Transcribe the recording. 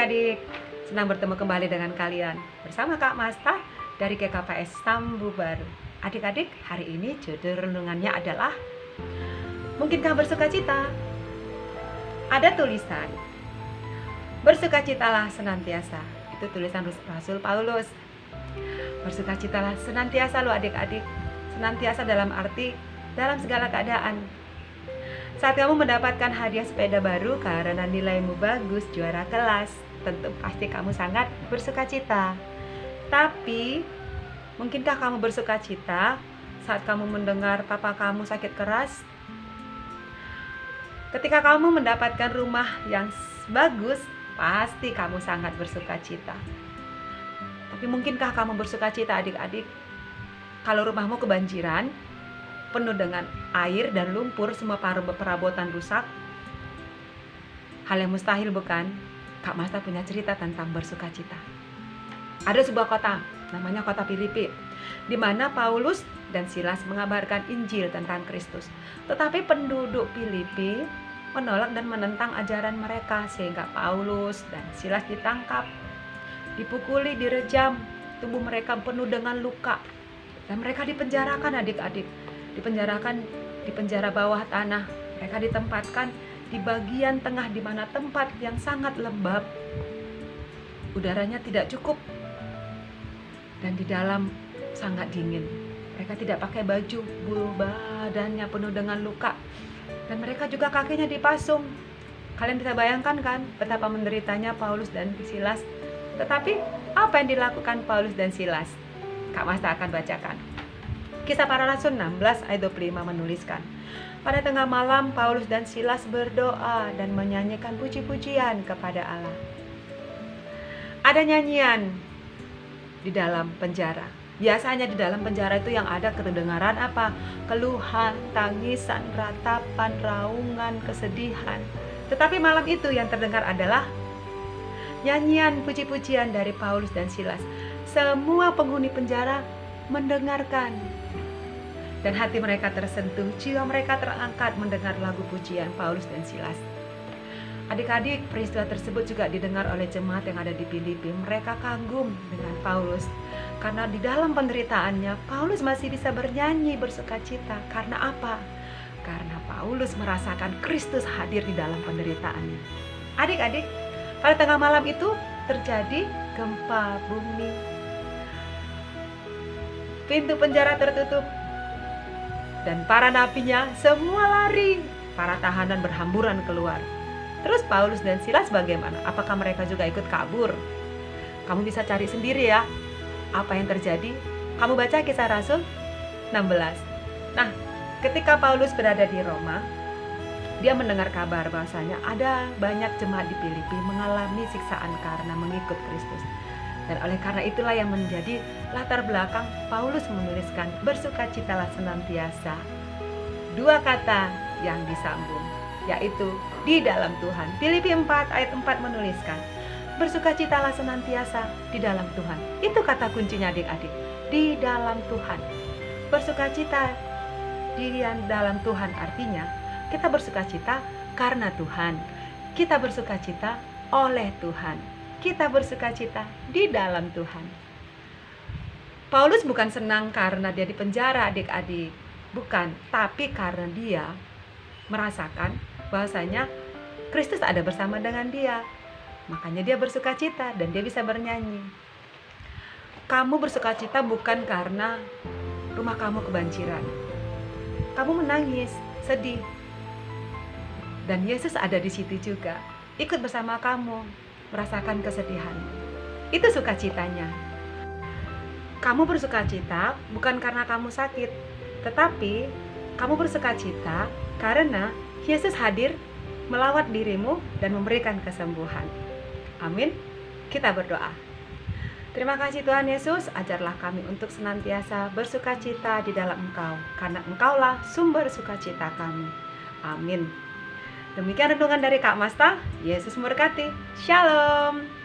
adik-adik, senang bertemu kembali dengan kalian bersama Kak Masta dari GKPS Sambu Baru. Adik-adik, hari ini judul renungannya adalah Mungkinkah bersukacita? Ada tulisan, bersukacitalah senantiasa. Itu tulisan Rasul Paulus. Bersukacitalah senantiasa lo adik-adik. Senantiasa dalam arti dalam segala keadaan. Saat kamu mendapatkan hadiah sepeda baru karena nilaimu bagus, juara kelas, tentu pasti kamu sangat bersukacita. Tapi, mungkinkah kamu bersukacita saat kamu mendengar papa kamu sakit keras? Ketika kamu mendapatkan rumah yang bagus, pasti kamu sangat bersukacita. Tapi mungkinkah kamu bersukacita adik-adik kalau rumahmu kebanjiran, penuh dengan air dan lumpur, semua perabotan rusak? Hal yang mustahil bukan? Kak Masta punya cerita tentang bersukacita. Ada sebuah kota, namanya kota Filipi, di mana Paulus dan Silas mengabarkan Injil tentang Kristus. Tetapi penduduk Filipi menolak dan menentang ajaran mereka, sehingga Paulus dan Silas ditangkap, dipukuli, direjam, tubuh mereka penuh dengan luka, dan mereka dipenjarakan adik-adik. Dipenjarakan di penjara bawah tanah. Mereka ditempatkan di bagian tengah, di mana tempat yang sangat lembab, udaranya tidak cukup, dan di dalam sangat dingin. Mereka tidak pakai baju, badannya penuh dengan luka, dan mereka juga kakinya dipasung. Kalian bisa bayangkan kan betapa menderitanya Paulus dan Silas. Tetapi apa yang dilakukan Paulus dan Silas? Kak Masta akan bacakan. Kisah Para Rasul 16 ayat 25 menuliskan, pada tengah malam Paulus dan Silas berdoa dan menyanyikan puji-pujian kepada Allah. Ada nyanyian di dalam penjara. Biasanya di dalam penjara itu yang ada kedengaran apa? Keluhan, tangisan, ratapan, raungan, kesedihan. Tetapi malam itu yang terdengar adalah nyanyian puji-pujian dari Paulus dan Silas. Semua penghuni penjara mendengarkan, dan hati mereka tersentuh, jiwa mereka terangkat mendengar lagu pujian Paulus dan Silas. Adik-adik, peristiwa tersebut juga didengar oleh jemaat yang ada di Filipi. Mereka kagum dengan Paulus, karena di dalam penderitaannya Paulus masih bisa bernyanyi bersukacita. Karena apa? Karena Paulus merasakan Kristus hadir di dalam penderitaannya. Adik-adik, pada tengah malam itu terjadi gempa bumi. Pintu penjara tertutup, dan para napinya semua lari. Para tahanan berhamburan keluar. Terus Paulus dan Silas bagaimana? Apakah mereka juga ikut kabur? Kamu bisa cari sendiri ya apa yang terjadi. Kamu baca Kisah Rasul 16. Nah, ketika Paulus berada di Roma, dia mendengar kabar bahwasanya ada banyak jemaat di Filipi mengalami siksaan karena mengikut Kristus. Dan oleh karena itulah yang menjadi latar belakang Paulus menuliskan bersukacitalah senantiasa. Dua kata yang disambung, yaitu di dalam Tuhan. Filipi 4 ayat 4 menuliskan bersukacitalah senantiasa di dalam Tuhan. Itu kata kuncinya adik-adik, di dalam Tuhan. Bersukacita di dalam Tuhan artinya kita bersukacita karena Tuhan. Kita bersukacita oleh Tuhan. Kita bersukacita di dalam Tuhan. Paulus bukan senang karena dia di penjara adik-adik. Bukan, tapi karena dia merasakan bahwasanya Kristus ada bersama dengan dia. Makanya dia bersukacita dan dia bisa bernyanyi. Kamu bersukacita bukan karena rumah kamu kebanjiran. Kamu menangis, sedih. Dan Yesus ada di situ juga, ikut bersama kamu merasakan kesedihan. Itu sukacitanya. Kamu bersukacita bukan karena kamu sakit, tetapi kamu bersukacita karena Yesus hadir melawat dirimu dan memberikan kesembuhan. Amin. Kita berdoa. Terima kasih Tuhan Yesus, ajarlah kami untuk senantiasa bersukacita di dalam Engkau, karena Engkaulah sumber sukacita kami. Amin. Demikian renungan dari Kak Masta. Yesus memberkati. Shalom.